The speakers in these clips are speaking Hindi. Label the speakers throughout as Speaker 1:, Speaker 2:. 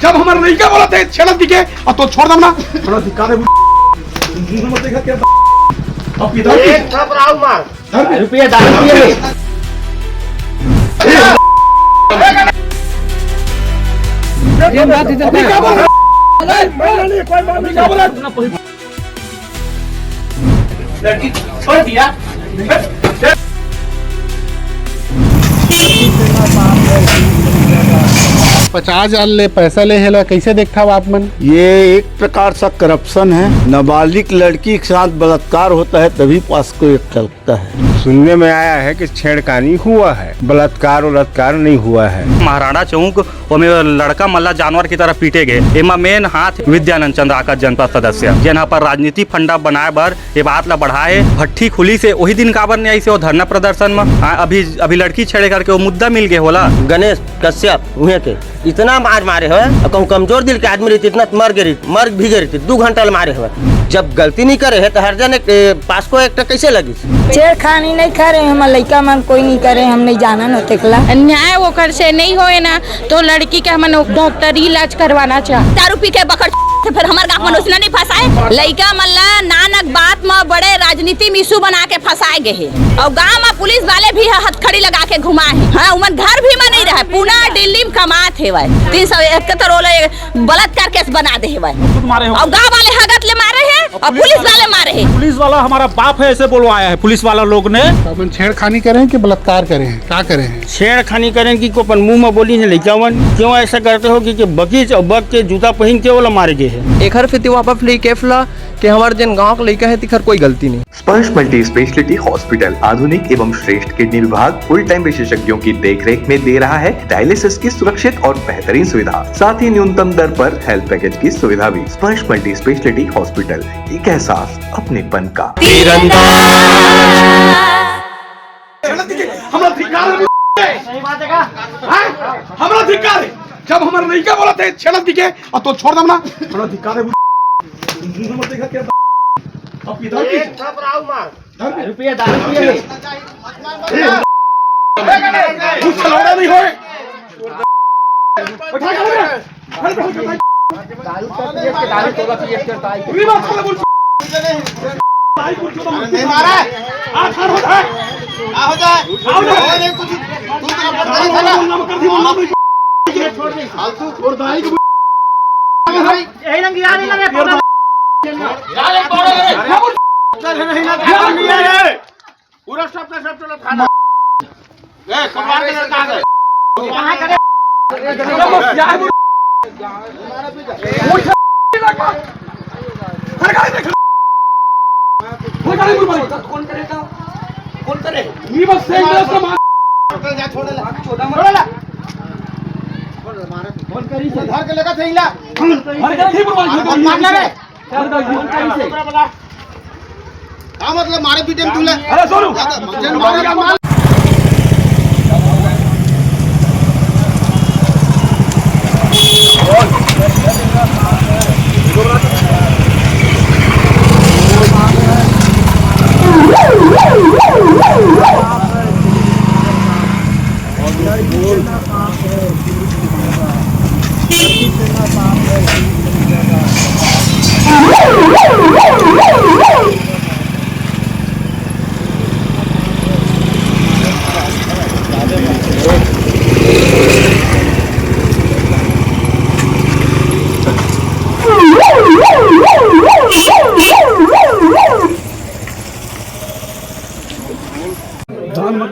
Speaker 1: जब हमारे लड़का बोला थे छेड़त दिखे और तो छोड़ दम ना बड़ा धिक्कार है मत देखा क्या अब इधर
Speaker 2: एक थपराऊ मार
Speaker 1: रुपया 10 रुपया लड़की छोड़ दिया
Speaker 3: 50,000 ले पैसा ले हेला कैसे देखता हो आप मन?
Speaker 4: ये एक प्रकार सा करप्शन है। नाबालिग लड़की के साथ बलात्कार होता है तभी पास को एक चलता है।
Speaker 5: सुनने में आया है कि छेड़खानी हुआ है, बलात्कार नहीं हुआ है।
Speaker 6: महाराणा चौक में लड़का मल्ला जानवर की तरह पीटे गए। एमा मेन हाथ विद्यानंद चंद्राकर जनपद सदस्य जहाँ पर राजनीति फंडा बनाए बर ये बात ला बढ़ाए भट्ठी खुली से वही दिन काबर ने आई से वो धरना प्रदर्शन में अभी लड़की छेड़े करके वो मुद्दा मिल गया होला।
Speaker 2: गणेश कश्यप उहे के इतना मार मारे हो कहूँ कमजोर दिल के आदमी रहती इतना मर भी गई 2 घंटा मारे हो। जब गलती नहीं करे है तो हर जन पास को एक कैसे लगी?
Speaker 7: छेड़खानी नहीं करे हम लड़का मन कोई नहीं करे हम नहीं जाना न तेकला
Speaker 8: न्याय ओकर से नहीं होए ना तो लड़की के हमन डॉक्टरी इलाज करवाना चाह।
Speaker 9: दारू पी के बकर फिर हमार गाँव में उसने नहीं फंसाए लड़का मल्ला नानक बात में बड़े राजनीति में इशू बना के फंसाए गए है और गाँव में पुलिस वाले भी हथखड़ी लगा के घुमाए है। हाँ उमन घर भी में नहीं रहे पुणे दिल्ली में कमात है 371 बलात्कार केस बना दे है और गाँव वाले हगत ले मारे है और पुलिस वाले मारे है।
Speaker 10: पुलिस वाला हमारा बाप है ऐसे बोलवाया है पुलिस वाला लोग ने।
Speaker 3: अपन छेड़खानी करें कि बलात्कार करें क्या करें?
Speaker 5: छेड़खानी करें कि को अपन मुंह में बोली है लइकावन क्यों ऐसा करते हो कि बगीच और बग के जूता पहन के वो मारे गए है।
Speaker 11: एक हर फिर वहाँ पर केफला कि हमारे जन गाँव का लड़का है तिखर कोई गलती नहीं।
Speaker 12: स्पर्श मल्टी स्पेशलिटी हॉस्पिटल आधुनिक एवं श्रेष्ठ किडनी विभाग फुल टाइम विशेषज्ञों की देखरेख में दे रहा है डायलिसिस की सुरक्षित और बेहतरीन सुविधा, साथ ही न्यूनतम दर पर हेल्थ पैकेज की सुविधा भी। स्पर्श मल्टी स्पेशलिटी हॉस्पिटल, एक एहसास अपनेपन का।
Speaker 1: हमारा धिक्कार है जब हमारे लड़का बोला थे छेड़त दिखे और तो छोड़ दम ना बड़ा धिक्कार है मत देखा क्या अब इधर
Speaker 2: एक थपराऊ मार
Speaker 1: रुपया 10 कुछ लौड़ा नहीं होए उठा के
Speaker 2: दारू तोला पिए के ताई
Speaker 1: पूरी बात साला बोल ताई को जो नहीं मारा आ खड़ हो जाए आ हो जाए कुछ तू तो नाम कर दी नाम छोड़ दे फालतू और दाई को यही रंग याद नहीं लगे याले पड़े नहीं ना पूरा सब चला थाना ए कमाल के लड़का है कहां करे कौन करे ये बस से जा छोड़ला कौन करी से धर के लगा थैला हर के ठीक मार ले का मतलब मारे पीटे में तुले अरे सोनू जन मारे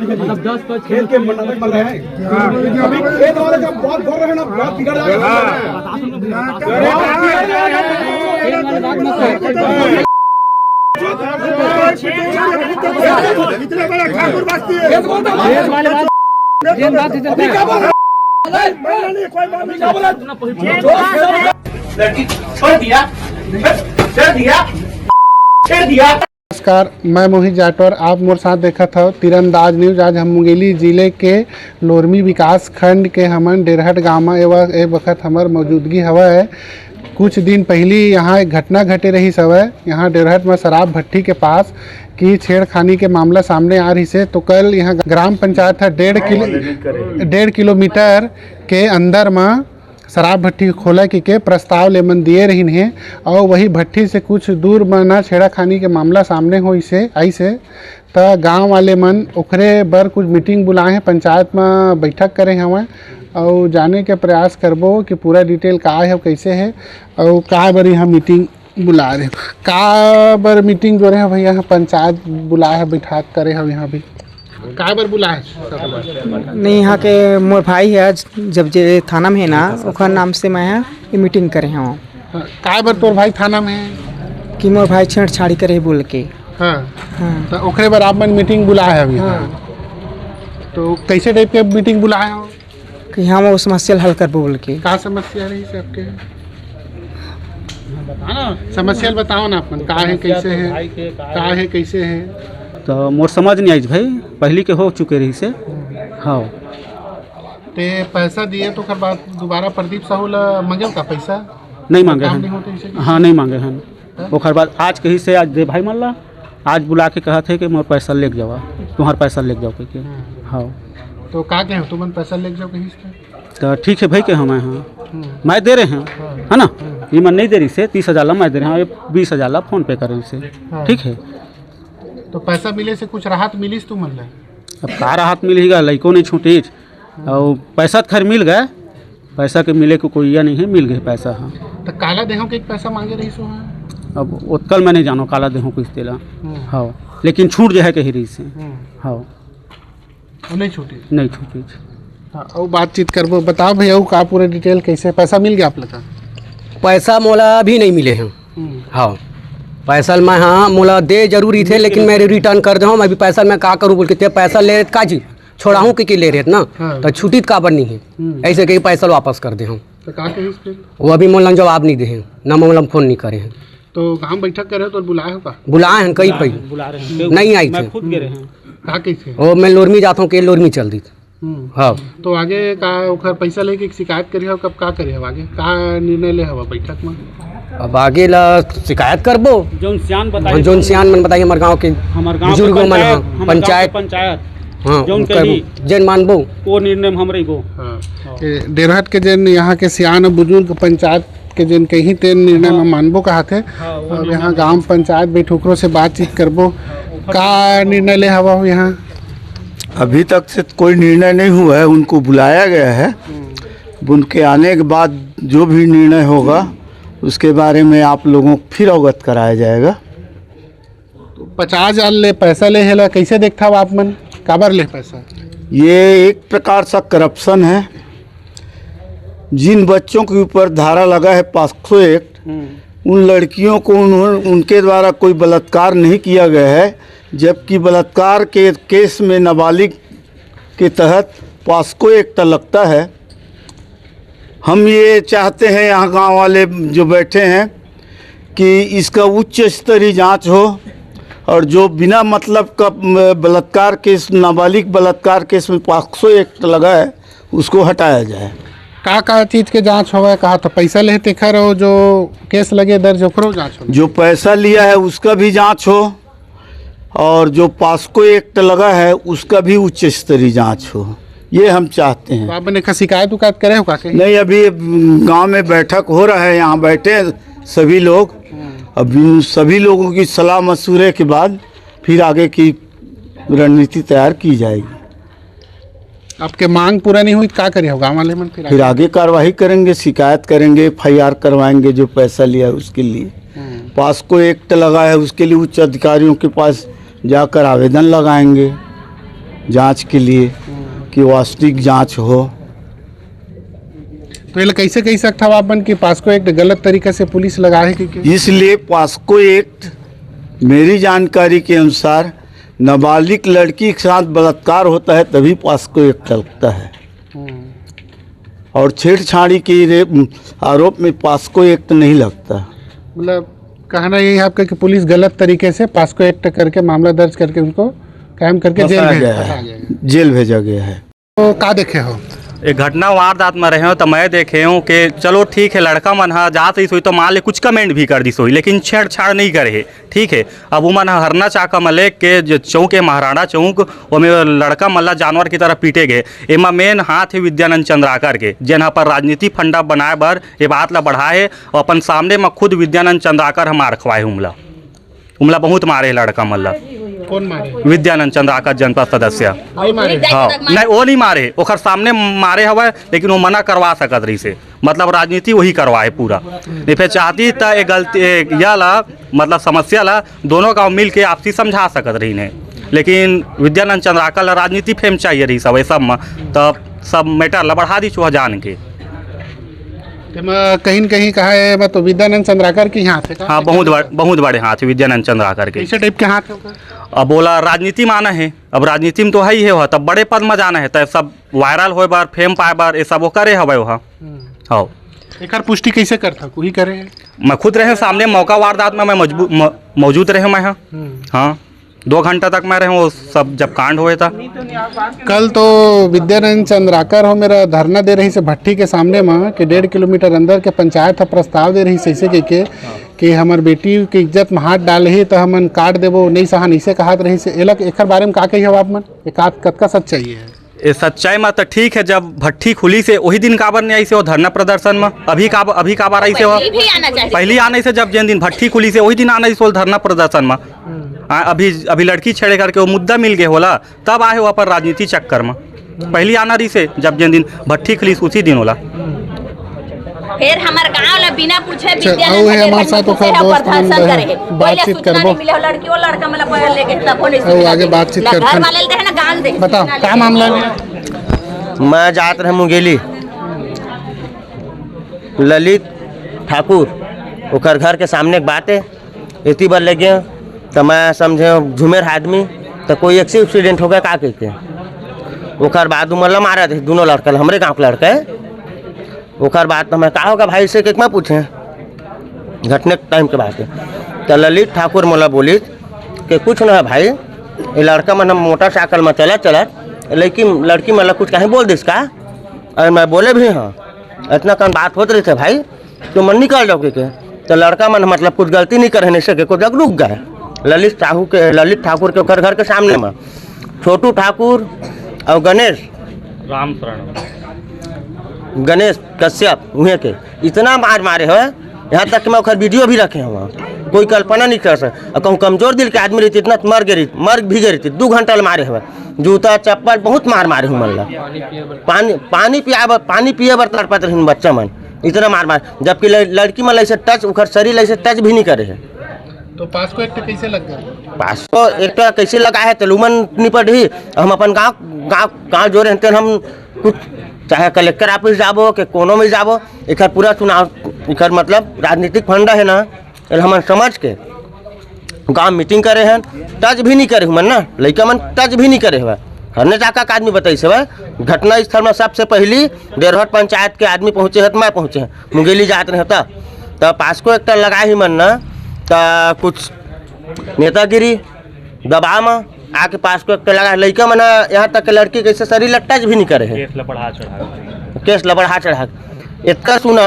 Speaker 1: मतलब 10 खेल के नाटक बन रहे हैं अभी खेत वाले जब बहुत भर रहे हैं ना बहुत बिगड़ लड़की छोड़ दिया।
Speaker 3: नमस्कार, मैं मोहित जाटवर, आप मोर साथ देखा था तीरंदाज न्यूज। आज हम मुंगेली जिले के लोरमी विकास खंड के हमन डेरहट गाँव में ए वक्त हमार मौजूदगी हवा है। कुछ दिन पहले यहाँ एक घटना घटे रही सवय यहाँ डेरहट में शराब भट्टी के पास की छेड़खानी के मामला सामने आ रही से। तो कल यहाँ ग्राम पंचायत था 1.5 किलोमीटर के अंदर में शराब भट्टी खोला के प्रस्ताव लेमन दिए रही हैं और वही भट्टी से कुछ दूर बना छेड़ाखानी के मामला सामने हो इसे ऐसे तो गांव वाले मन ओकरे बर कुछ मीटिंग बुलाए हैं, पंचायत में बैठक करे हमें और जाने के प्रयास करबो कि पूरा डिटेल का है कैसे है और का बर यहाँ मीटिंग बुला रहे का बर मीटिंग जो रहे भैया पंचायत बुलाए है बैठक करे हम यहाँ भी का बर बुलाए
Speaker 7: नहीं यहाँ के मोर भाई है जब जे थाना में है ना ओकर नाम से मैं ये मीटिंग करे हूँ।
Speaker 3: का बर तोर भाई थाना में है
Speaker 7: कि मोर भाई छेड़छाड़ी करे बोल के।
Speaker 3: हाँ तो ओकरे बर आप मन मीटिंग बुलाए है अभी। तो कैसे टाइप के मीटिंग बुलाए हो
Speaker 7: कि हम वो समस्या हल कर बोल के।
Speaker 3: का समस्या रही से आपके समस्या बताओ ना अपन का है कैसे है का है कैसे है।
Speaker 10: तो मोर समझ नहीं आई भाई पहली के हो चुके रही से। हाँ
Speaker 3: ते पैसा दिए तो खर बात दोबारा प्रदीप साहू ला मांगे का पैसा
Speaker 10: नहीं मांगे हैं। हाँ नहीं मांगे हैं ओकर बाद आज कहीं से आज दे भाई मान ला आज बुला के कहा थे कि मोर पैसा ले जावा तुम्हारा पैसा ले जाओ कह के। हाँ
Speaker 3: तो का कहे तुम पैसा ले जाओ कहीं से
Speaker 10: तो ठीक है भाई के हमें हाँ मैं दे रहे हैं है ना ये मन नहीं दे रही से 30,000 ला मैं दे रहे हैं 20,000 ला फोन पे करें से ठीक है।
Speaker 3: तो पैसा मिले से कुछ राहत मिली तुम मन
Speaker 10: अब का राहत मिलेगा लड़कों नहीं छूटी और पैसा खैर मिल गए पैसा के मिले को कोई या नहीं है मिल गए पैसा। हाँ
Speaker 3: तो काला देहो के पैसा मांगे रही सो
Speaker 10: अब उत्कल मैं नहीं जानो काला देहो कुछ तेला। हाँ लेकिन छूट जो है कही रही से। हाँ
Speaker 3: नहीं छूटी
Speaker 10: नहीं छूटी।
Speaker 3: हाँ और बातचीत करबो बताओ भैया का पूरा डिटेल कैसे पैसा मिल गया आप लोग का।
Speaker 2: पैसा मोला अभी नहीं मिले हैं। हाँ पैसा मैं हाँ मोला दे जरूरी थे लेकिन मैं रिटर्न कर दूँ अभी पैसा मैं का करूँ बोल के पैसा ले का जी छोड़ा हूँ कि ले रहे ना तो छुट्टी का बनी है ऐसे कहीं पैसा वापस कर दे हूँ
Speaker 3: तो
Speaker 2: वो अभी मोला जवाब नहीं दे ना मोला फोन नहीं करे हैं।
Speaker 3: तो गाँव बैठक करे तो बुलाए हो का
Speaker 2: बुलाए हैं कई पै नहीं आई थे वो मैं लोरमी जाता हूँ कि लोरमी चल दी। हाँ
Speaker 3: तो आगे का पैसा लेके शिकायत करी हो कब का करी हो आगे का निर्णय ले हवा बैठक में
Speaker 2: अब आगे ला शिकायत करबो
Speaker 10: जोन सियान
Speaker 2: मन बताइए हमारे गाँव के बुजुर्ग मन
Speaker 10: पंचायत
Speaker 2: हाँ जन मानबो
Speaker 10: वो निर्णय हम रही गो।
Speaker 3: डेरहट के जन यहाँ के सियान बुजुर्ग पंचायत के जन कहीं ते निर्णय में मानबो कहा थे और यहाँ गांव पंचायत बैठकों से बातचीत करबो का निर्णय ले हवा हो यहाँ।
Speaker 4: अभी तक से कोई निर्णय नहीं हुआ है उनको बुलाया गया है उनके आने के बाद जो भी निर्णय होगा उसके बारे में आप लोगों को फिर अवगत कराया जाएगा।
Speaker 3: 50,000 ले पैसा ले हेला कैसे देखता हो आप मन काबर ले पैसा।
Speaker 4: ये एक प्रकार सा करप्शन है। जिन बच्चों के ऊपर धारा लगा है पॉस्को एक्ट उन लड़कियों को उनके द्वारा कोई बलात्कार नहीं किया गया है जबकि बलात्कार के केस में नाबालिग के तहत पॉस्को एक्ट लगता है। हम ये चाहते हैं यहाँ गांव वाले जो बैठे हैं कि इसका उच्च स्तरीय जांच हो और जो बिना मतलब का बलात्कार केस नाबालिग बलात्कार केस में पॉस्को एक्ट लगा है उसको हटाया जाए।
Speaker 3: का चीज़ के जांच होगा कहा तो पैसा लेते खर हो जो केस लगे दर्ज ओकरो जांच हो
Speaker 4: जो पैसा लिया है उसका भी जांच हो और जो पॉस्को एक्ट लगा है उसका भी उच्च स्तरीय जांच हो ये हम चाहते हैं।
Speaker 3: तो आपने शिकायत उकायत करे हो का
Speaker 4: नहीं अभी गांव में बैठक हो रहा है यहाँ बैठे सभी लोग अभी सभी लोगों की सलाह मशवरे के बाद फिर आगे की रणनीति तैयार की जाएगी।
Speaker 3: आपके मांग पूरा नहीं हुई क्या करे हो गाँव वाले मन
Speaker 4: फिर आगे कार्रवाई करेंगे शिकायत करेंगे FIR करवाएंगे जो पैसा लिया उसके लिए। पॉस्को एक्ट लगा है उसके लिए उच्च अधिकारियों के पास जाकर आवेदन लगाएंगे जांच के लिए कि वास्तविक जांच हो।
Speaker 3: तो ये कैसे कह सकता हूँ आपन कि पॉस्को एक्ट गलत तरीके से पुलिस लगा है कि
Speaker 4: इसलिए पॉस्को एक्ट मेरी जानकारी के अनुसार नाबालिग लड़की के साथ बलात्कार होता है तभी पॉस्को एक्ट लगता है और छेड़छाड़ी के आरोप में पॉस्को एक्ट नहीं लगता।
Speaker 3: मतलब कहना यही है आपका कि पुलिस गलत तरीके से पॉस्को एक्ट करके मामला दर्ज करके उनको कायम करके जेल भेजा गया है।
Speaker 4: जेल भेजा गया है।
Speaker 3: तो का देखे हो
Speaker 6: एक घटना वारदात में रहे हो तो मैं देखे हूँ कि चलो ठीक है लड़का मन हा जात रही सोई तो मान ले कुछ कमेंट भी कर दी सोई लेकिन छेड़छाड़ नहीं करे ठीक है। अब वो मन हरना चाका मले के जो चौक है महाराणा चौक वो में लड़का मल्ला जानवर की तरह पीटे गए। एमा मेन हाथ है विद्यानंद चंद्राकर के जहाँ पर राजनीति फंडा बनाए बर ये बात ला बढ़ाए और अपन सामने में खुद विद्यानंद चंद्राकर हमार रखवाए उमला बहुत मारे लड़का मल्ला।
Speaker 3: कौन मारे?
Speaker 6: विद्यानंद चंद्राकर जनपद सदस्य।
Speaker 3: नहीं मारे?
Speaker 6: हाँ नहीं वो नहीं मारे ओखर सामने मारे हवा लेकिन वो मना करवा सकत रही से मतलब राजनीति वही करवाए पूरा नहीं फिर चाहती तो ये गलती या ला मतलब समस्या ला दोनों गाँव मिल के आपसी समझा सकत रही ने लेकिन विद्यानंद चंद्राकर ला राजनीति फेम चाहिए रही सब सब में तब सब मैटर ला बढ़ा दी चुहा जान के
Speaker 3: कहीं न कहीं कहा है मैं तो विद्यानंद चंद्राकर के हाथ है।
Speaker 6: हाँ बहुत बड़े हाथ है विद्यानंद चंद्राकर के।
Speaker 3: कैसे टाइप के हाथ है?
Speaker 6: अब बोला राजनीति माना है अब राजनीति में तो है ही है तब बड़े पद में जाना है तब सब वायरल हो बार फेम पाए बार ये सब वो करे हवे वहाँ। हाँ
Speaker 3: एक पुष्टि कैसे करता कोई करे?
Speaker 6: मैं खुद रहे सामने मौका वारदात में मैं मौजूद रहे मैं हाँ 2 घंटा तक मैं रहे वो सब जब कांड हुए था।
Speaker 3: कल तो विद्यानंद चंद्राकर हो मेरा धरना दे रही से भट्टी के सामने में कि 1.5 किलोमीटर अंदर के पंचायत प्रस्ताव दे रही से कि हमार बेटी की इज्जत में हाथ डाल ही तो हमन काट देवो नहीं सहा नहीं से कहत रही से एलक एकर बारे में का कही हो आप मन कतका सच्चाई है?
Speaker 6: ये सच्चाई में तो ठीक है जब भट्टी खुली से वही दिन काबर नहीं आई से वो धरना प्रदर्शन में अभी काबर आई से वो पहली आने से जब जिन दिन भट्टी खुली से वही दिन आना से धरना प्रदर्शन में अभी लड़की छेड़े करके वो मुद्दा मिल गए होला तब आए वहाँ पर राजनीति चक्कर में पहली आना रही से जब जिन दिन भट्टी खुली उसी दिन होला।
Speaker 9: फिर हमार गांव ला बिना पूछे
Speaker 3: हमारे साथ बातचीत करबो
Speaker 9: लड़का मतलब लेके तब
Speaker 3: आगे बातचीत
Speaker 9: घर वाले दे ना गाल दे
Speaker 3: बताओ क्या मामला है?
Speaker 13: मैं जात रहे मुंगेली ललित ठाकुर ओकर घर के सामने एक बात है इतनी बार लगे तो मैं समझे झुमेर आदमी तो कोई एक्सीडेंट हो गया का कहते ओकर बाद मतलब मारा थे दोनों लड़का हमारे गाँव के लड़का है ओकर बाद तो मैं कहा होगा भाई से मैं पूछे घटने टाइम के बाद तो ललित ठाकुर मोला बोली कि कुछ ना है भाई ये लड़का मन मोटरसाइकिल में चला लेकिन लड़की मतलब कुछ कहीं बोल दिस का अरे मैं बोले भी हाँ इतना कम बात होते रही थे भाई तो मन निकल जाओगे के तो लड़का मन मतलब कुछ गलती नहीं करे नहीं सके कुछ जग रुक गए ललित ठाकुर के घर के सामने में छोटू ठाकुर और गणेश कश्यप उहे के इतना मारे हो यहाँ तक कि मैं उखर वीडियो भी रखे हैं वहाँ कोई कल्पना नहीं कर सकता और कहूँ कमजोर दिल के आदमी रहती इतना मर भी गई रहती 2 घंटा मारे हुए जूता चप्पल बहुत मारे हूँ मल्ला पानी पिए बर तड़पत रही बच्चा मन इतना मार जबकि लड़की मन ऐसे टच उखर शरीर ऐसे टच भी नहीं करे है।
Speaker 3: तो पास्को एक्ट कैसे लग गया?
Speaker 13: पास्को एक्ट कैसे लगा है तलुमन निपट ही हम अपन गाँव जो रहते हम कुछ चाहे कलेक्टर ऑफिस जाबो के कोनो में जाबो एक पूरा चुनाव एक मतलब राजनीतिक फंडा है ना हम समझ के गाँव मीटिंग करे हैं टच भी नहीं करे मन ना लड़का मन टच भी नहीं करे हुआ हरने जाका का आदमी बताई से घटना स्थल में सबसे पहली डेरहट पंचायत के आदमी पहुँचे है मैं पहुँचे हैं मुंगेली जात रहे तब पास्को एक्ट लगा ही मन ना तो कुछ नेतागिरी दबाव में आके पास्को एक्ट लगा लड़का मन यहाँ तक के लड़की कैसे शरीर टच भी नहीं करे है केस लबढ़ा चढ़ा इतना सुना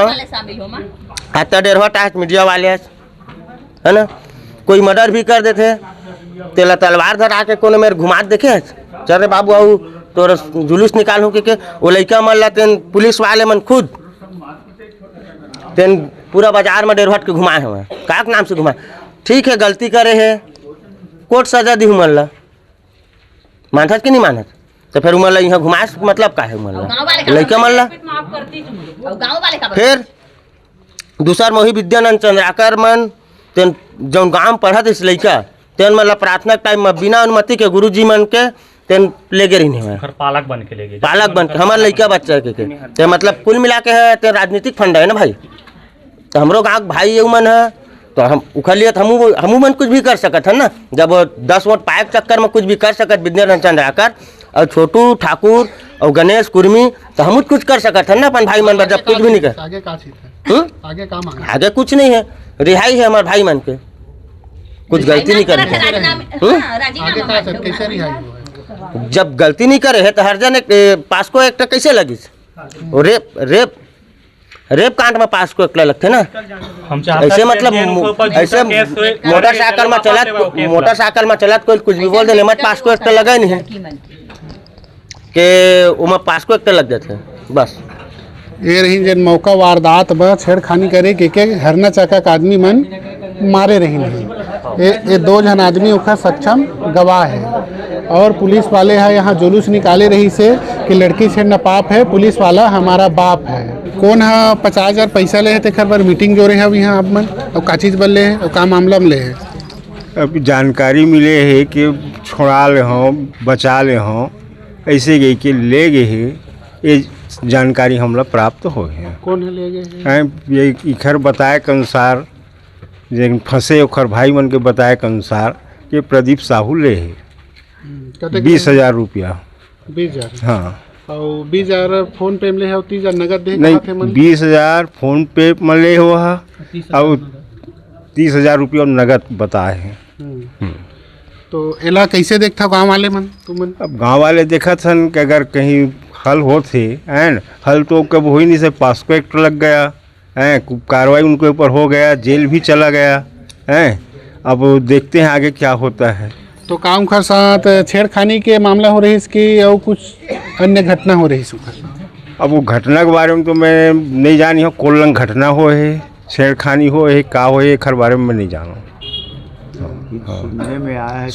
Speaker 13: आता डेरहट आज मीडिया वाले है ना कोई मर्डर भी कर देते तेला तलवार धरा के कोनो मेरे घुमा देखे चल रे बाबू आओ तो जुलूस निकालू के वो लड़का मल्ला तेन पुलिस वाले मन खुद तेन पूरा बाजार में डेरहट के घुमाए हुए का नाम से घुमाए ठीक है गलती करे है कोर्ट सजा दी मल्ला मानत कि नहीं मानत तो फिर मल्ला यहाँ घुमाए मतलब का है मल्ला लड़का मल्ला फिर दूसरा मोही विद्यानंद चंद्राकर मन तेन जो गाँव पढ़ा इस लड़का तेन मतलब प्रार्थना टाइम में बिना अनुमति के गुरुजी मन के तेन ले गए रही
Speaker 6: पालक बन के
Speaker 13: हमारे लड़का बच्चा के मतलब कुल मिला के है तेन राजनीतिक फंड है ना भाई तो हमरो गाँव भाई ये मन है तो हम उखलियत हमू मन कुछ भी कर सकत है ना जब 10 वोट पाए चक्कर में कुछ भी कर सकत विद्यानंद चंद्राकर और छोटू ठाकुर और गणेश कुर्मी तो हम कुछ कर सकत है ना अपन भाई मन जब कुछ भी नहीं कर आगे कुछ नहीं है रिहाई है हमारे भाई मन के कुछ गलती नहीं करे जब गलती नहीं करे है तो हर जन पास्को एक्ट कैसे लगी वो रेप कांड में पास को एकला लगते ना। ऐसे मतलब ऐसे मोटरसाइकिल में चलत कोई कुछ भी बोल दे मत पास को एकला लगा नहीं है कि वो पास को एकला लग जाते बस।
Speaker 3: ये रही जन मौका वारदात ब छेड़खानी करे के हरना चका आदमी मन मारे रही नहीं। ये 2 जन आदमी उखा सक्षम गवाह है और पुलिस वाले है यहाँ जुलूस निकाले रही से कि लड़की छेड़ना पाप है, पुलिस वाला हमारा बाप है। कौन है 50,000 पैसा ले है तेखर पर मीटिंग जो रहे अब यहाँ आप मन और का चीज़ बन ले है और का मामला में ले है।
Speaker 14: अब जानकारी मिले है कि छोड़ा ले हों बचा ले हों ऐसे गए कि ले गए है, ये जानकारी हमला प्राप्त हो है।
Speaker 3: कौन है ले गए
Speaker 14: ये इखर बताए के अनुसार जे फंसे ओखर भाई मन के बताए के अनुसार कि प्रदीप साहू ले है 20,000 रुपया।
Speaker 3: 20,000
Speaker 14: हाँ
Speaker 3: और 20,000 फोन पे मिले है और 30,000 नगद दे
Speaker 14: नहीं 20,000 फोन पे मिले हुआ और 30,000 रुपया नगद बताए हैं।
Speaker 3: तो एला कैसे देखता गांव वाले मन तुमन?
Speaker 14: अब गांव वाले देखा था कि अगर कहीं हल होते हैं हल तो कब हो ही नहीं से पास्को एक्ट लग गया है, कार्रवाई उनके ऊपर हो गया, जेल भी चला गया है। अब देखते हैं आगे क्या होता है।
Speaker 3: तो काम के साथ छेड़खानी के मामला हो रही इसकी और कुछ अन्य घटना हो रही है?
Speaker 14: अब वो घटना के बारे में तो मैं नहीं जानी हूँ, कोलंग घटना हो है छेड़खानी हो है का हो है खर बारे में मैं नहीं जानूँ।
Speaker 4: सुनने में आया है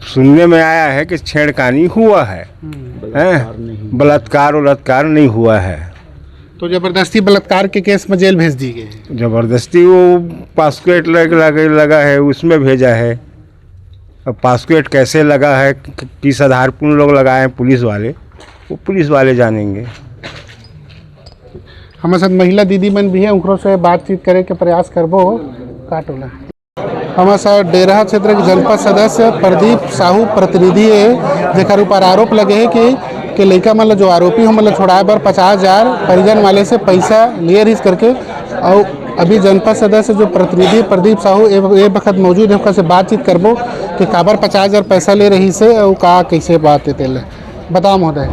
Speaker 14: सुनने में आया है कि छेड़खानी हुआ है, बलात्कार नहीं हुआ है।
Speaker 3: तो जबरदस्ती बलात्कार के केस में जेल भेज दी गई?
Speaker 14: जबरदस्ती वो पासपोर्ट लगा है उसमें भेजा है। अब पासपोर्ट कैसे लगा है किस आधार पर लोग लगाए हैं पुलिस वाले, वो पुलिस वाले जानेंगे।
Speaker 3: हमारे साथ महिला दीदी मन भी है, उनको से बातचीत करे के प्रयास करबो। काटोला हमारे साथ डेरहा क्षेत्र के जनपद सदस्य प्रदीप साहू प्रतिनिधि है जेकर ऊपर आरोप लगे है कि लड़का मतलब जो आरोपी हो मतलब छोड़ाए पर 50,000 परिजन वाले से पैसा लिए रही करके। और अभी जनपद सदस्य जो प्रतिनिधि प्रदीप साहू ये वक्त मौजूद है, उससे बातचीत करबो कि काबर 50,000 पैसा ले रही से और का कैसे बात है तेल बताओ महोदय।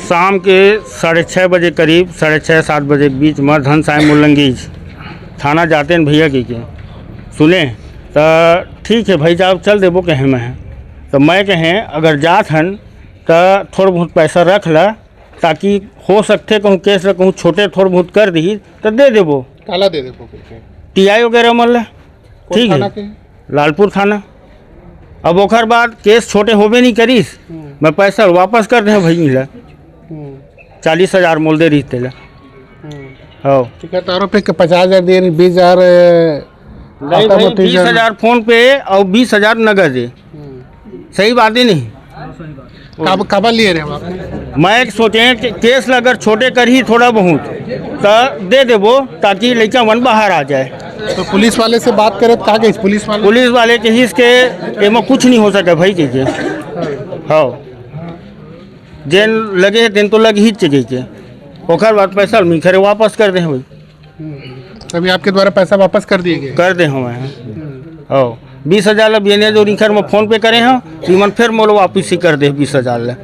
Speaker 5: शाम के 6:30 बजे करीब 6:30-7 बजे के बीच में धन साय मुलंगी थाना जाते हैं भैया की के सुने तो ठीक है भाई साहब चल देबो कहें मैं तो मैं कहें अगर जात हन तो थोड़ा बहुत पैसा रख ला ताकि हो सकते कहूँ केस कहूँ छोटे थोड़ा बहुत कर दी तो दे देबो।
Speaker 3: काला दे देबो
Speaker 5: TI वगैरह मल ठीक है लालपुर थाना। अब ओखर बाद केस छोटे होबे नहीं करीस मैं पैसा वापस कर दे भाई मिला 40,000 मोल दे रही तेला। हाँ
Speaker 3: ठीक है। तो आरोप है कि 50,000 दे रही 20,000
Speaker 5: 20,000 फोन पे और 20,000 नगद है। सही बात है नहीं?
Speaker 3: कब लिए रहे
Speaker 5: मैं सोचे कि केस अगर छोटे कर ही थोड़ा बहुत तो दे देबो ताकि लड़का मन बाहर आ जाए।
Speaker 3: तो पुलिस वाले से बात करे तो कहा पुलिस
Speaker 5: वाले के हिस के एमा कुछ नहीं हो सके भाई के। हाँ जेन लगे दिन तो लग ही चाहिए के ओखर बाद पैसा मिखरे वापस कर दे भाई।
Speaker 3: अभी आपके द्वारा पैसा वापस कर दिए गए?
Speaker 5: कर दे हम। हाँ 20,000 अब ये जो रिखर में फोन पे करे हैं तीमन फिर मोलो वापस ही कर दे 20,000।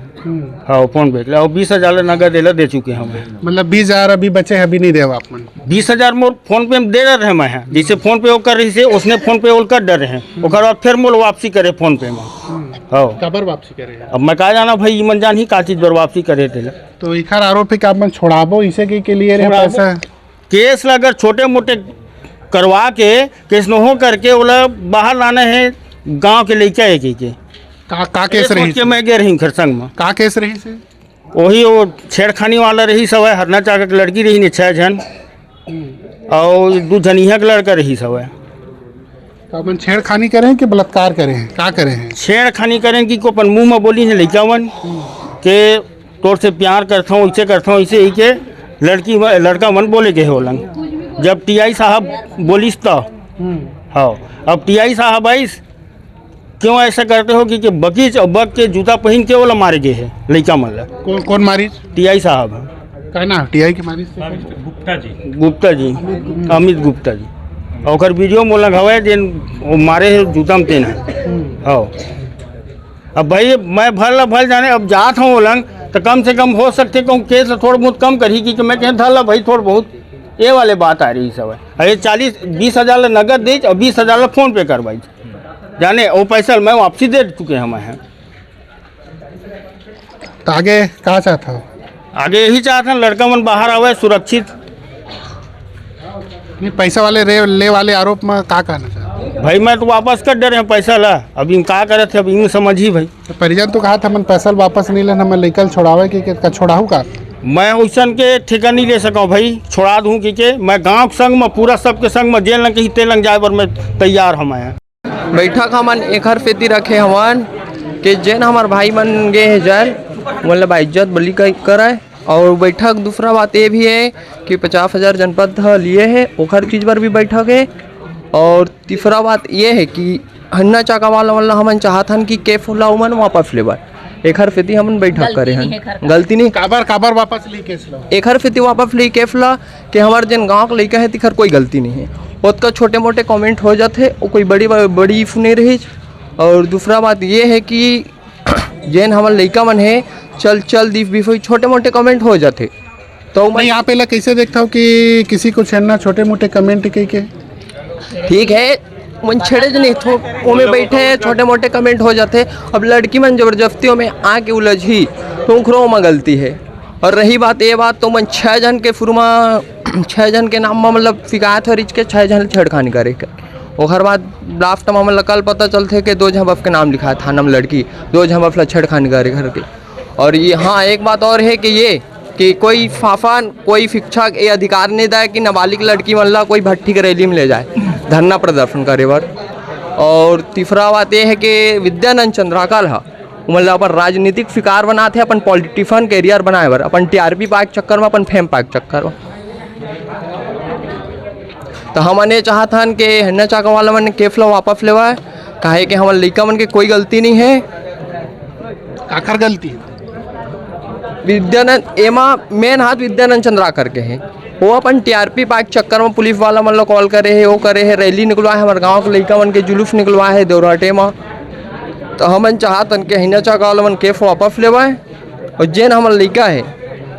Speaker 5: हाँ फोन पे और 20,000 नगद एला दे चुके हैं।
Speaker 3: मतलब 20,000 अभी बचे अभी नहीं दे आप
Speaker 5: 20,000 मोल फोन पे दे रहे मैं है जैसे फोन पे वो कर रही से उसने फोन पे वो कर डर रहे हैं और बाद फिर मोल वापसी करे फोन पे में। हाँ
Speaker 3: कबर वापसी करे
Speaker 5: अब मैं कहा जाना भाई मन जान ही का चीज पर वापसी करे थे।
Speaker 3: तो इखर आरोप है कि आप छोड़ाबो इसे के लिए पैसा
Speaker 5: केस अगर छोटे मोटे करवा के केस न हो करके बोला बाहर लाना है गांव के लड़का है के
Speaker 3: का केस रही
Speaker 5: के मैं गए रही खरसंग में
Speaker 3: का केस रही से
Speaker 5: वही वो छेड़खानी वाला रही सब है हरना चाका के लड़की रही ने 6 जन और 2 जनिया का लड़का रही सब है।
Speaker 3: तो अपन छेड़खानी करें कि बलात्कार करें क्या करें? छेड़खानी
Speaker 5: करें कि को अपन मुँह में बोली है लड़का वन के तोर से प्यार करता हूँ ऐसे करता हूँ ऐसे ही के लड़का मन बोले के होलंग। जब TI साहब बोलिस तो हाँ अब TI साहब आइस क्यों ऐसा करते हो कि बगीच और बग के जूता पहन के वाला मारे गए है लड़का मन
Speaker 3: कौन मारी?
Speaker 5: TI साहब
Speaker 3: का ना TI के मारी
Speaker 5: गुप्ता जी अमित गुप्ता जी और वीडियो मोलंग हवा जेन मारे है जूता में तेना। हाँ अब भाई मैं भल जाने अब जात हूँ बोलंग तो कम से कम हो सकते कहूँ केस थोड़ा बहुत कम करी कि मैं कहें धला भाई थोड़ा बहुत ये वाले बात आ रही सब है। 40-20 हज़ार नगद दी और 20 हज़ार फ़ोन पे करवाई जाने वो पैसा मैं वापसी दे चुके हम हैं।
Speaker 3: तो आगे कहाँ चाहता हो?
Speaker 5: आगे यही चाहते हैं लड़का मन बाहर आवे सुरक्षित।
Speaker 3: नहीं पैसा वाले ले वाले आरोप में का कहना चाहते
Speaker 5: भाई मैं तो वापस कर दे रहे हैं पैसा ला, अब इन का करे थे अब इन समझी भाई।
Speaker 3: तो परिजन तो कहा था मन पैसा वापस नहीं लेना, मैं लेकर छोड़ावे कि छोड़ाऊ का
Speaker 5: मैं उसन के ठेका नहीं ले सका भाई, छोड़ा दूँ कि मैं गांव के संग में पूरा सबके संग में जेल लंग तेल लंग जाए पर मैं तैयार हम हैं।
Speaker 11: बैठक हमन एकर फेती रखे हवन कि जेन हमार भाई मन गे है जेल मतलब इज्जत बली करे। और बैठक दूसरा बात ये भी है कि 50,000 जनपद लिए है ओखर चीज़ पर भी बैठक है। और तीसरा बात ये है कि हन्ना चाका वाला हमन चाहतन कि केफ ला उमन वापस लेबर एखर फेती हमन बैठक करे हैं। गलती नहीं
Speaker 3: काबर वापस ली केस ला
Speaker 11: एखर फेती वापस ली केफ ला कि हमार जन गाँव के लड़का है तिखर कोई गलती नहीं है। उसका छोटे मोटे कमेंट हो जाते वो कोई बड़ी इफ नहीं रही। और दूसरा बात ये है कि जैन हमारे लड़का मन है चल दीप भी छोटे मोटे कमेंट हो जाते तो
Speaker 3: मैं यहाँ पे कैसे देखता हूँ कि किसी को छेड़ना छोटे मोटे कमेंट के
Speaker 11: ठीक है मन छेड़े नहीं तो वो में बैठे छोटे मोटे कमेंट हो जाते। अब लड़की मन जबरदस्तियों में आके उलझी तो उखरों में गलती है। और रही बात ये बात तो मन 6 जन के फुरमा 6 जन के नाम में मतलब शिकायत हो रिच के 6 जन छेड़खानी करे और बाद लास्ट में मतलब कल पता चलते कि 2 झबफ के नाम लिखा है थाना में लड़की 2 झबफ छेड़खानी करे घर के। और ये हाँ एक बात और है कि ये कि कोई फाफान कोई शिक्षक ये अधिकार नहीं दें कि नाबालिग लड़की मतलब कोई भट्टी के रैली में ले जाए धरना प्रदर्शन करे बर। और तीसरा बात यह है कि विद्यानंद चंद्राकर हा मतलब अपन राजनीतिक शिकार बनाते अपन पॉलिटिशियन कैरियर बनाए बर अपन TRP पाए चक्कर में अपन फेम पाए चक्कर में। तो हमने चाहतन कि हन्ना चाका वाला मन केफ ला वापस लेवा काहे कि हमारे लड़का मन के कोई गलती नहीं है।
Speaker 3: आखिर गलती
Speaker 11: विद्यानंद एमा मेन हाथ विद्यानंद चंद्राकर के हैं। वो अपन TRP पार्क चक्कर में पुलिस वाला मतलब कॉल करे है वो करे है रैली निकलवाए हमारे गांव के लड़का मन के जुलूस निकलवाए है देवराटे में। तो हमन चाहतन के हिना चाका वाला मन केफ वापस लेवाए और जेन हमारे लड़का है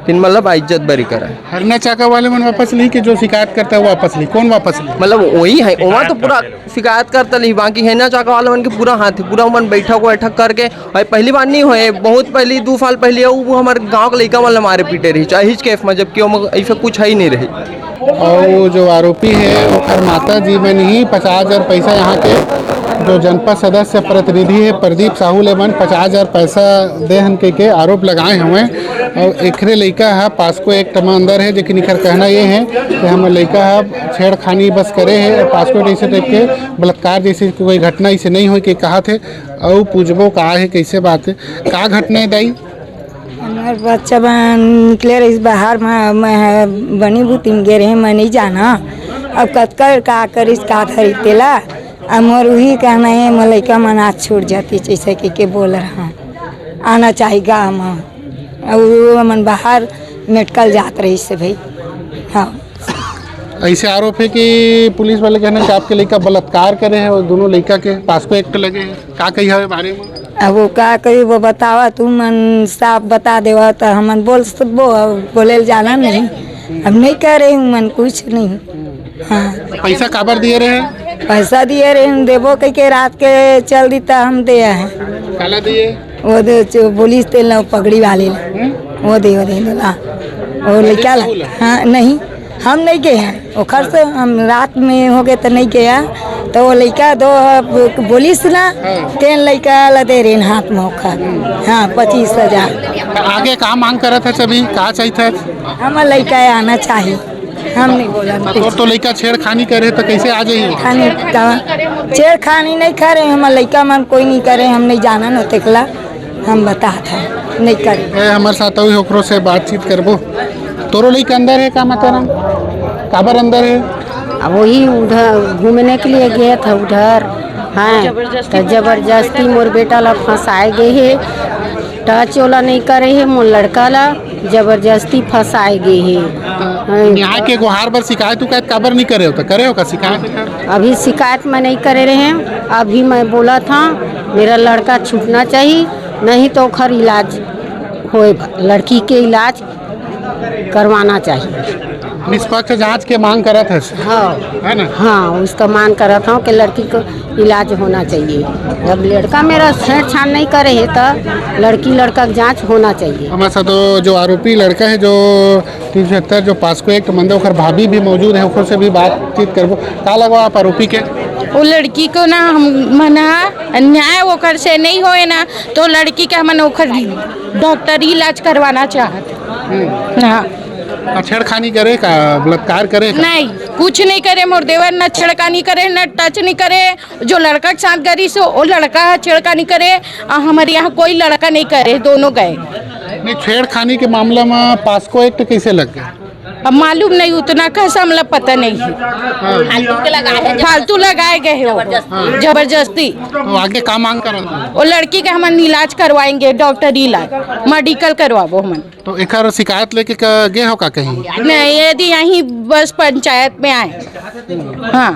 Speaker 11: तीन मतलब इज्जत बरी करे।
Speaker 3: हरना चाका वाले मन वापस ली कि जो शिकायत करता है वो वापस ली? कौन वापस ली?
Speaker 11: मतलब वही है वहाँ तो पूरा शिकायत करता ली बाकी है ना चाका वाला मन के पूरा हाथ है पूरा मन बैठक करके। और पहली बार नहीं हुए बहुत पहले 2 साल पहले वो हमारे गांव के लड़का मतलब मारे पीटे रही चाहे केफ में जबकि ऐसा कुछ है ही नहीं रही।
Speaker 3: और वो जो आरोपी है वो माता जी में नहीं 50,000 पैसा यहाँ के जो जनपद सदस्य प्रतिनिधि है प्रदीप साहू ले मन 50,000 पैसा देहन के आरोप लगाए हुए। और एकरे लड़का है पास्को एक्ट में अंदर है लेकिन इकर कहना ये है कि हम लड़का है छेड़खानी बस करे है और पास्को ऐसे टाइप के बलात्कार जैसे कोई घटना ऐसे नहीं हो कि कहा थे और पूछबो का है कैसे बात है का घटना है दाई?
Speaker 15: हमारे बच्चा निकले रही बाहर में बनी बुती में गे रहे मैं नहीं जाना अब कतकर का करिस का धरी तेला और वही कहना है मलैका मन आज छूट जाती जैसे कि बोल रहा आना चाहिए गाँव में और मन बाहर मेडिकल जात रही से भाई। हाँ
Speaker 3: ऐसे आरोप है कि पुलिस वाले कहना कि आपके लड़का बलात्कार करे हैं और दोनों लड़का के पास्को एक्ट लगे हैं का कही है बारे में?
Speaker 15: अब वो का कही वो बतावा तू मन साफ बता देवा तो हम बोले जाना नहीं अब नहीं कह रहे हूँ मन कुछ नहीं। हाँ
Speaker 3: पैसा काबर दिए रहे?
Speaker 15: पैसा दिए रहे देवो कह के रात के चल दी हम दे हैं
Speaker 3: काला दिए
Speaker 15: वो दे पुलिस तेल पगड़ी वाले वो दे वो लड़का हाँ नहीं हम नहीं गए हैं वो खर्च हम रात में हो गए तो नहीं गया तो वो लड़का 2 पुलिस ना 3 लड़का ला दे रहे हाथ में हाँ 25,000।
Speaker 3: आगे का मांग करा था सभी कहा चाहिए था?
Speaker 15: हमारा लड़का आना चाहिए हम नहीं बोला
Speaker 3: तो लड़का छेड़खानी करे तो कैसे आ जाइए?
Speaker 15: छेड़खानी नहीं करे हमारे लड़का मन कोई नहीं करे हम नहीं जाना न तेकला हम बता था नहीं करे
Speaker 3: हमारे साथ ओकरो से बातचीत करबो। तोरो लड़का अंदर है का मतलब काबर अंदर है?
Speaker 16: अब वही उधर घूमने के लिए गया था उधर हाँ तो जबरदस्ती मोर बेटा ला फंसाए गए है टच वाला नहीं करे है मोर लड़का ला जबरदस्ती फंसाए गए है।
Speaker 3: यहाँ के गुहार पर शिकायत काबर नहीं करे हो तो करे हो का शिकायत?
Speaker 16: अभी शिकायत में नहीं करे रहे हैं अभी मैं बोला था मेरा लड़का छूटना चाहिए नहीं तो खर इलाज होए लड़की के इलाज करवाना चाहिए।
Speaker 3: निष्पक्ष जांच के मांग करत है।
Speaker 16: हाँ
Speaker 3: है ना?
Speaker 16: हाँ, उसका मांग करता हूँ कि लड़की को इलाज होना चाहिए। जब लड़का मेरा छेड़छाड़ नहीं करे है तो लड़की लड़का की जांच होना चाहिए।
Speaker 3: हमारे साथ जो आरोपी लड़का है जो 376 जो पास्को एक्ट मंदे ओकर भाभी भी मौजूद है, ओकर से भी बातचीत करबो। का लगवा आप आरोपी के?
Speaker 8: वो लड़की को ना हम मना न्याय ओकर से नहीं होए ना तो लड़की के हमन ओकर डॉक्टरी इलाज करवाना चाहत। हाँ,
Speaker 3: छेड़खानी करे का, बलात्कार करे का?
Speaker 8: नहीं, कुछ नहीं करे मोर देवर, न छेड़खानी करे न टच नहीं करे। जो लड़का के साथ गरी सो वो लड़का छेड़खानी करे, हमारे यहाँ कोई लड़का नहीं करे, दोनों गए।
Speaker 3: नहीं, छेड़खानी के मामला में पास्को एक्ट कैसे लग गया?
Speaker 8: अब मालूम नहीं, उतना कैसा हमला पता नहीं है। फालतू लगाए गए हो जबरदस्ती।
Speaker 3: तो आगे का मांग कर?
Speaker 8: वो लड़की के हम इलाज करवाएंगे, डॉक्टरी इलाज मेडिकल करवाबो हम।
Speaker 3: तो एक शिकायत लेके गए हो का कहीं?
Speaker 8: नहीं, यदि यहीं बस पंचायत में आए। हाँ,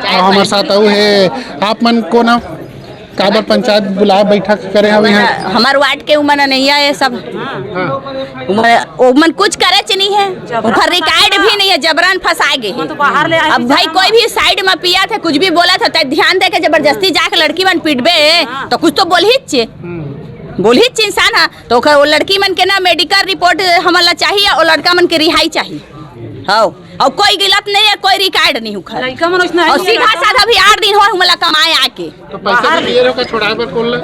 Speaker 3: हमारे साथ आऊ है आप मन को ना काबर पंचायत बुला बैठक करे हम यहाँ?
Speaker 9: हमार वार्ड के उमन नहीं है सब। उमन कुछ करे नहीं है, उनका रिकॉर्ड भी नहीं है, जबरन फंसाए गए हैं। अब भाई कोई भी साइड में पिया थे, कुछ भी बोला था तो ध्यान दे के जबरदस्ती जाके लड़की मन पीटबे तो कुछ तो बोल ही इंसान है। तो वो लड़की मन के ना मेडिकल रिपोर्ट हमला चाहिए और लड़का मन के रिहाई चाहिए। हाँ, और कोई गलत नहीं है, कोई रिकॉर्ड नहीं हुआ। और सीधा साधा भी 8 दिन हो हमला कमाए आके।
Speaker 3: तो पैसा दिए रहो का छोड़ाए पर कोल?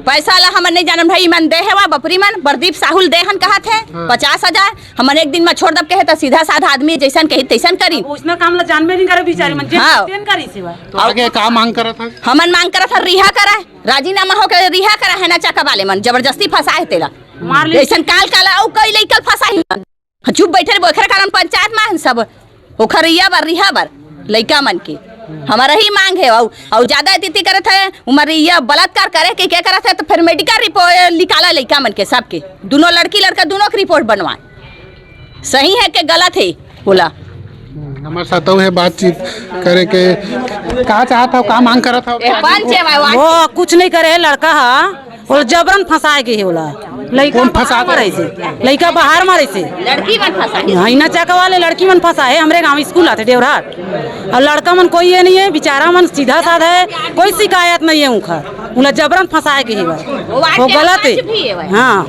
Speaker 9: पैसा ला हमन नहीं जानन भाई, मन दे है वा बपरी मन बरदीप साहुल देहन कहा थे 50,000। हमन एक दिन में छोड़ दब कहे तो सीधा साधा आदमी जैसन कही तैसन करी।
Speaker 17: उसने काम ला जानबे नहीं करे बेचारी मन,
Speaker 9: हाँ।
Speaker 17: करी सेवा।
Speaker 3: तो आगे का मांग करा था?
Speaker 9: हमन मांग करा था रिहा करा, राजीनामा हो के रिहा करा है ना चाका वाले मन जबरदस्ती फंसाए तेला
Speaker 17: मार ले
Speaker 9: ऐसन काल काला औ कई लइकल फंसाई चुप बैठे बोखर कारण पंचायत में सब ओखर रिहा बर लइका मन के। हमारा ही मांग है और ज्यादा अतिथि करत है उमर ये बलात्कार करे के क्या करत है तो फिर मेडिकल रिपोर्ट निकाला लइका मन के सबके, दोनों लड़की लड़का दोनों की रिपोर्ट बनवाए। सही है कि गलत है बोला?
Speaker 3: हमारे साथ है बातचीत करे के का चाहता हो, का मांग करा था?
Speaker 17: वो कुछ नहीं करे लड़का और जबरन फंसाए गए है बोला।
Speaker 3: कौन फंसा
Speaker 17: मारे से? लड़का बाहर मारे से
Speaker 9: लड़की मन फंसाए।
Speaker 17: हाँ, इना चाका वाले लड़की मन फंसाए। हमरे गांव स्कूल आते देवराट और लड़का मन कोई ये नहीं है, बेचारा मन सीधा साधा है, कोई शिकायत नहीं है उनका। उन्हें जबरन फंसाए गए है, वो गलत है। हाँ,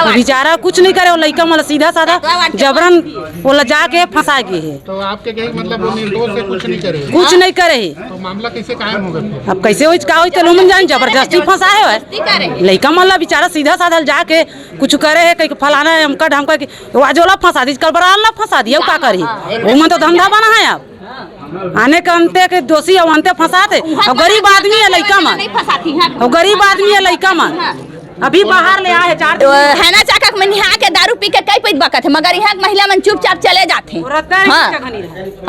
Speaker 17: बेचारा कुछ नहीं करे, वो लड़का मतलब सीधा साधा जबरन वो जाके फंसाए गए है।
Speaker 3: तो आपके कहीं मतलब वो निर्दोष है, कुछ नहीं करे?
Speaker 17: कुछ नहीं करे है।
Speaker 3: तो मामला कैसे कायम होगा?
Speaker 17: अब कैसे हो का तो मन जान जबरदस्ती फंसाए है लड़का मन ला, बेचारा सीधा साधा जाके कुछ करे है, कहीं फलाना है हमका ढमका के वाजोला फंसा दी, कल बराल ना फंसा दिया, का करी? वो मन तो धंधा बना है अब आने के अंते के दोषी और अंते फंसाते। और गरीब आदमी है लड़का मन, और गरीब आदमी है लड़का मन, अभी बाहर ले आए 4
Speaker 9: है ना चाका मन यहाँ के दारू पी के कई पैद बकत है, मगर यहाँ महिला मन चुपचाप चले जाते हैं। हाँ,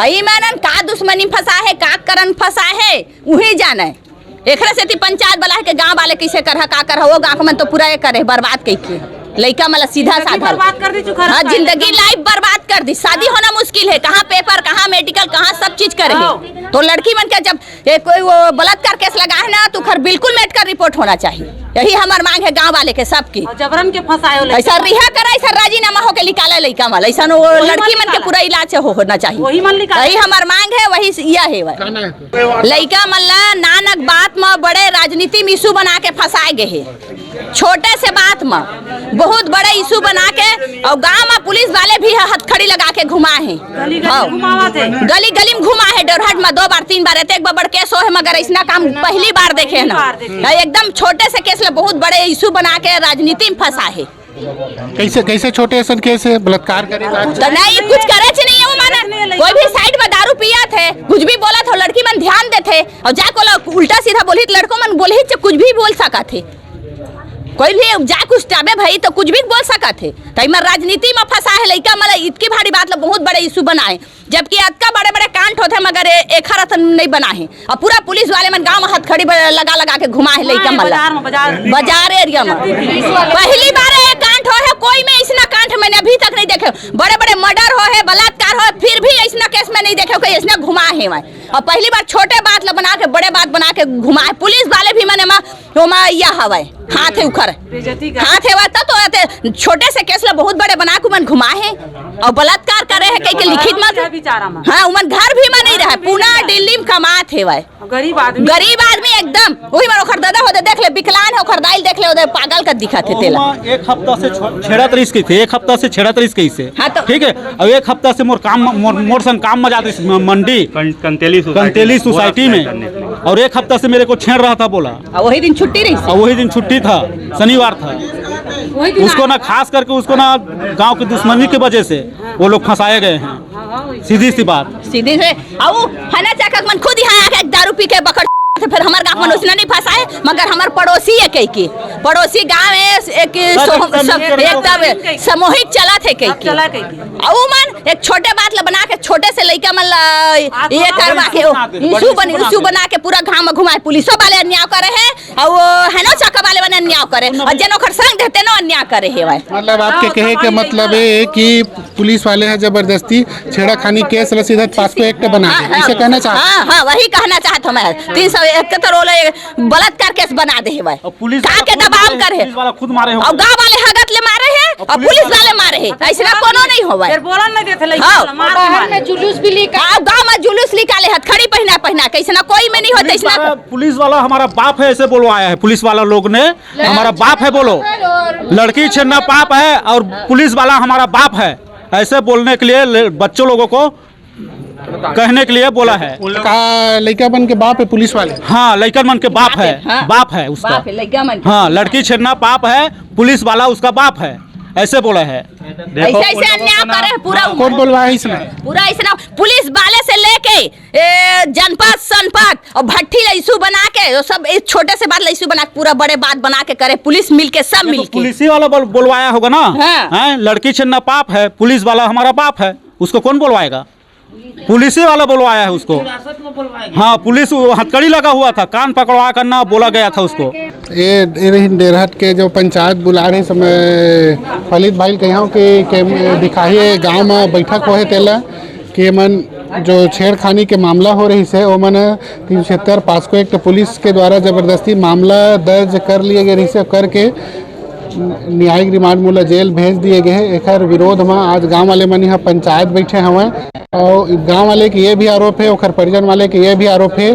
Speaker 9: हई मैंने का दुश्मनी फंसा है, का करन फंसा है वही जाना है। एक से पंचायत वाला है के गांव वाले कैसे कर का कर वो गांव में तो पूरा ये करे बर्बाद कई लड़का मतलब सीधा साधा
Speaker 17: बर्बाद कर दी।
Speaker 9: हाँ, जिंदगी लाइफ बर्बाद कर दी। शादी होना मुश्किल है, कहाँ पेपर कहाँ मेडिकल कहाँ सब चीज करे है। तो लड़की मन के जब कोई वो बलात्कार केस लगा है ना तो खर बिल्कुल मेडिकल रिपोर्ट होना चाहिए। यही हमार मांग है गांव वाले के सबकी।
Speaker 17: जबरन के फंसाए
Speaker 9: ऐसा रिहा करा, ऐसा राजीनामा होके निकाला लड़का वाला, ऐसा लड़की मन के पूरा इलाज होना चाहिए। यही हमार मांग है, वही यह है। लड़का मल्ला नानक बात में बड़े राजनीति में इशू बना के फंसाए गए है, छोटे से बात में बहुत बड़े इशू बना के। और गांव में पुलिस वाले भी हथकड़ी लगा के घुमा है, गली गली में घुमा है। डोरहट में 2 बार 3 बार एक बड़ केस हो है, मगर ऐसा काम पहली बार देखे है ना। एकदम छोटे से केस बहुत बड़े इशू बना के राजनीति में फंसा है।
Speaker 3: कैसे छोटे ऐसा केस है बलात्कार करेगा
Speaker 9: तो नहीं कुछ करे नहीं है। माना कोई भी साइड में दारू पिया थे, कुछ भी बोला था, लड़की मन ध्यान देते और जाको उल्टा सीधा बोली, लड़कों मन बोली कुछ भी बोल सका थे, कोई भी जा कुछ टाबे भाई तो कुछ भी बोल सका थे। तो मैं राजनीति में फंसा है लड़का मतलब इतकी भारी बात बहुत बड़े इशू बनाए, जबकि अतका बड़े बड़े कांड होते हैं मगर एक हरत नहीं बना है। और पूरा पुलिस वाले मन गांव में हथकड़ी लगा लगा के घुमा है लड़का मतलब बाजार एरिया में। पहली बार एक कांड हो है, कोई में ऐसा कांड मैंने अभी तक नहीं देखे। बड़े बड़े मर्डर हो है, बलात्कार हो, फिर भी ऐसा केस में नहीं देखे कोई ऐसा घुमा घुमाए वहाँ। और पहली बार छोटे बात ला बना के बड़े बात बना के घुमाए। पुलिस वाले भी मने यह हवाए हाथ है उखर हाथ है वाता तो छोटे से केस ला बहुत बड़े बना के मन घुमाए हैं और बलात्कार करे है कई के लिखित मत। हाँ उमन घर भी में नहीं रहे पूना दिल्ली में कमात है वाई गरीब आदमी एकदम वही मन ओखर दादा होदे देख ले विकलांग है ओखर दाइल देख ले ओदे पागल का दिखत है तेला।
Speaker 10: एक हफ्ता से छेड़ा तरीस की थी, एक हफ्ता से छेड़ा तरीस की से ठीक है। अब एक हफ्ता से मोर संग काम में जाती मंडी कंतेली सोसाइटी में और एक हफ्ता से मेरे को छेड़ रहा था बोला।
Speaker 9: वही दिन छुट्टी रही
Speaker 10: वही दिन छुट्टी था शनिवार था। उसको ना खास करके उसको ना गांव की दुश्मनी की वजह से वो लोग फंसाए गए हैं। सीधी सी बात
Speaker 9: सीधी से है ना चाका मन खुद यहाँ आके दारू पी के बकड़ फिर हमारे गाँव में उसने नहीं फंसाए मगर हमारे पड़ोसी है कई की पड़ोसी गाँव में एक एकदम सामूहिक चला थे कई की मन एक छोटे बात ला बना के छोटे से लड़का मन ये करवा के इशू बना के पूरा गाँव में घुमाए। पुलिसों वाले अन्याय करे है और है ना चाका वाले बने अन्याय करे और जन ओखर संग देते ना अन्याय करे है।
Speaker 3: मतलब आपके कहे के मतलब है कि पुलिस वाले हैं जबरदस्ती छेड़ाखानी केस सीधा पास्को एक्ट बना दे इसे कहना चाहते।
Speaker 9: हाँ वही कहना चाहता हूँ मैं 371 बलात्कार केस बना दे है पुलिस के दबाव कर है
Speaker 10: खुद मारे
Speaker 9: और गाँव वाले हगत ले मारे है और पुलिस वाले मारे है ऐसा कोनो नहीं होवा जुलूस भी गाँव में जुलूस निकाले हथखड़ी पहना कैसे ना कोई में नहीं होता इसना।
Speaker 10: पुलिस वाला हमारा बाप है ऐसे बोलवाया है पुलिस वाला लोग ने हमारा बाप है बोलो लड़की छेड़ना पाप है और पुलिस वाला हमारा बाप है ऐसे बोलने के लिए बच्चों लोगों को कहने के लिए बोला है।
Speaker 3: लड़का बन के बाप है पुलिस वाले।
Speaker 10: हाँ लड़का बन के बाप है बाप है उसका। हाँ लड़की छेड़ना पाप है पुलिस वाला उसका बाप है ऐसे बोला है।
Speaker 9: ऐसे अन्याय करे पूरा
Speaker 3: कौन बोलवाया इसमें
Speaker 9: पूरा ऐसा पुलिस वाले से लेके जनपद सनपद और भट्टी इशू बना के सब छोटे से बात इशू बना के पूरा बड़े बात बना के करे पुलिस मिलके सब मिलके
Speaker 10: पुलिस वाला बोलवाया होगा ना। लड़की छेड़ना पाप है पुलिस वाला हमारा बाप है उसको कौन बोलवाएगा पुलिस वाला बोलवाया है उसको। हाँ पुलिस हथकड़ी लगा हुआ था कान पकड़वा करना बोला गया था उसको।
Speaker 3: ये डेरहट के जो पंचायत बुला रहे समय फलित भाई कहियो कि दिखाइए गांव में बैठक होए तेला कि मन जो छेड़खानी के मामला हो रही से वो मन 376 पास्को एक्ट पुलिस के द्वारा जबरदस्ती मामला दर्ज कर लिए गए रही से करके न्यायिक रिमांड मूल्य जेल भेज दिए गए हैं। एक विरोध में आज गांव वाले मन यहाँ पंचायत बैठे हुए और गांव वाले के ये भी आरोप है और परिजन वाले के ये भी आरोप है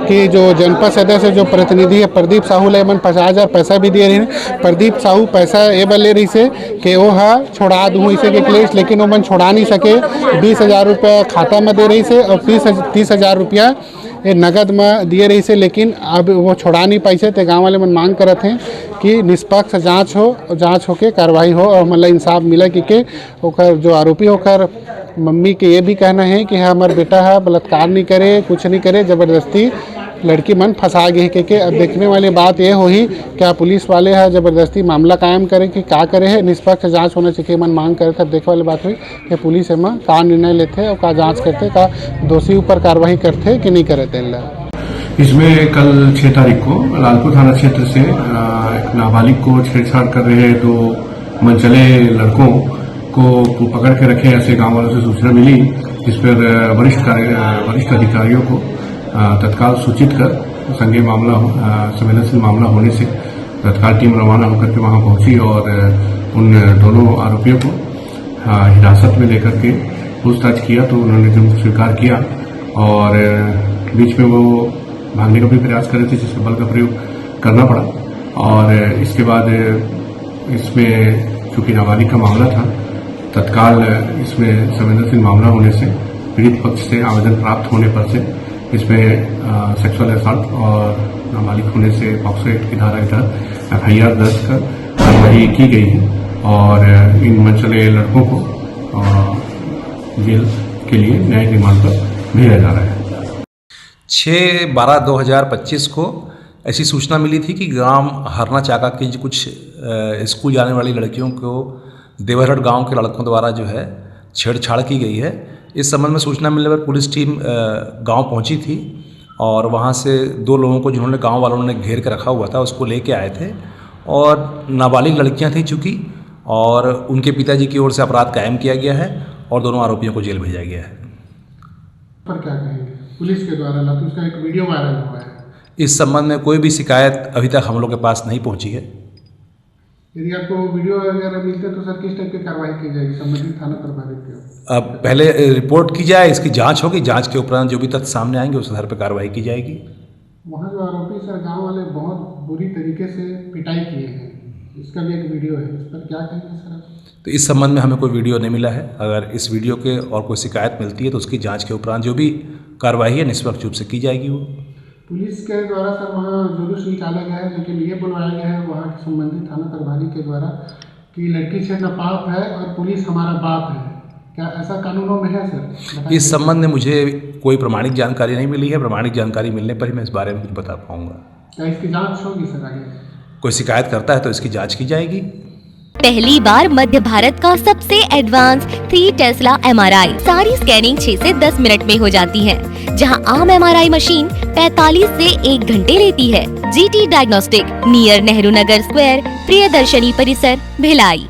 Speaker 3: कि जो जनपद सदस्य जो प्रतिनिधि है प्रदीप साहू ले मन 50,000 पैसा भी दिए रही। प्रदीप साहू पैसा ये बल ले रही से कि वो छोड़ा दूँ इसे के केस लेकिन वो मन छोड़ा नहीं सके। 20,000 रुपया खाता में दे रही से और 30,000 रुपया ये नगद में दिए रही से लेकिन अब वो छोड़ा नहीं पाई से। तो गाँव वाले मन मांग करते हैं कि निष्पक्ष जांच होके कार्रवाई हो और मतलब इंसाफ मिले कि ओकर जो आरोपी होकर मम्मी के ये भी कहना है कि हमारे बेटा है बलात्कार नहीं करे कुछ नहीं करे जबरदस्ती लड़की मन फंसा गई के। अब देखने वाली बात ये हुई क्या पुलिस वाले है जबरदस्ती मामला कायम करे कि क्या करे है निष्पक्ष जांच होना चाहिए मन मांग करे थे। देखने वाली बात हुई कि पुलिस में का निर्णय लेते और का जांच करते का दोषी ऊपर कार्रवाई करते कि नहीं करे।
Speaker 18: इसमें कल 6 तारीख को लालपुर थाना क्षेत्र से एक नाबालिग को छेड़छाड़ कर रहे 2 मनचले लड़कों को पकड़ के रखे ऐसे गांव वालों से सूचना मिली जिस पर वरिष्ठ अधिकारियों को तत्काल सूचित कर संज्ञेय मामला संवेदनशील मामला होने से तत्काल टीम रवाना होकर के वहां पहुंची और उन दोनों आरोपियों को हिरासत में लेकर के पूछताछ किया तो उन्होंने जुर्म स्वीकार किया और बीच में वो भागने का भी प्रयास कर रहे थे जिससे बल का प्रयोग करना पड़ा। और इसके बाद इसमें चूंकि नाबालिग का मामला था तत्काल इसमें संवेदनशील मामला होने से पीड़ित पक्ष से आवेदन प्राप्त होने पर से इसमें सेक्सुअल असॉल्ट और नाबालिग होने से पॉक्सो एक्ट की धारा के तहत FIR दर्ज कर कार्रवाई की गई है और इन मनचले लड़कों को जेल के लिए न्यायिक रिमांड पर भेजा जा रहा है।
Speaker 19: 6/12/2025 को ऐसी सूचना मिली थी कि ग्राम हरना चाका की कुछ स्कूल जाने वाली लड़कियों को देवरहट गांव के लड़कों द्वारा जो है छेड़छाड़ की गई है। इस संबंध में सूचना मिलने पर पुलिस टीम गांव पहुंची थी और वहां से 2 लोगों को जिन्होंने गांव वालों ने घेर के रखा हुआ था उसको लेके आए थे और नाबालिग लड़कियां थी चूँकि और उनके पिताजी की ओर से अपराध कायम किया गया है और दोनों आरोपियों को जेल भेजा गया है।
Speaker 3: पर क्या कहेंगे? पुलिस के द्वारा लातूर का एक वीडियो वायरल हुआ है।
Speaker 19: इस संबंध में कोई भी शिकायत अभी तक हम लोग के पास नहीं पहुंची है।
Speaker 3: यदि आपको वीडियो वगैरह मिलते तो सर किस टाइप की कार्रवाई की जाएगी संबंधित थाना प्रभारी के?
Speaker 19: अब पहले रिपोर्ट की जाए, इसकी जांच होगी, जांच के उपरांत जो भी तथ्य सामने आएंगे उस आधार पर कार्रवाई की जाएगी।
Speaker 3: वहाँ जो आरोपी सर गांव वाले बहुत बुरी तरीके से पिटाई किए हैं, इसका भी एक वीडियो है, इस पर क्या कहेंगे सर?
Speaker 19: तो इस संबंध में हमें कोई वीडियो नहीं मिला है। अगर इस वीडियो के और कोई शिकायत मिलती है तो उसकी जांच के उपरांत जो भी कार्रवाई है निष्पक्ष रूप से की जाएगी। वो
Speaker 3: पुलिस के द्वारा सर वहाँ जुलूस निकाला गया है, लेकिन ये बुलवाया गया है वहाँ के संबंधित थाना प्रभारी के द्वारा कि लड़की से न पाप है और पुलिस हमारा बाप है। क्या ऐसा कानूनों में है सर?
Speaker 19: इस संबंध में मुझे कोई प्रमाणिक जानकारी नहीं मिली है। प्रमाणिक जानकारी मिलने पर ही मैं इस बारे में कुछ बता पाऊंगा।
Speaker 3: क्या इसकी जांच होगी सर आगे?
Speaker 19: कोई शिकायत करता है तो इसकी जांच की जाएगी।
Speaker 20: पहली बार मध्य भारत का सबसे एडवांस 3 टेस्ला MRI, सारी स्कैनिंग 6 से 10 मिनट में हो जाती है, जहां आम MRI मशीन 45 से 1 घंटे लेती है। GT diagnostic, near Nehru Nagar square, Priyadarshini परिसर, भिलाई।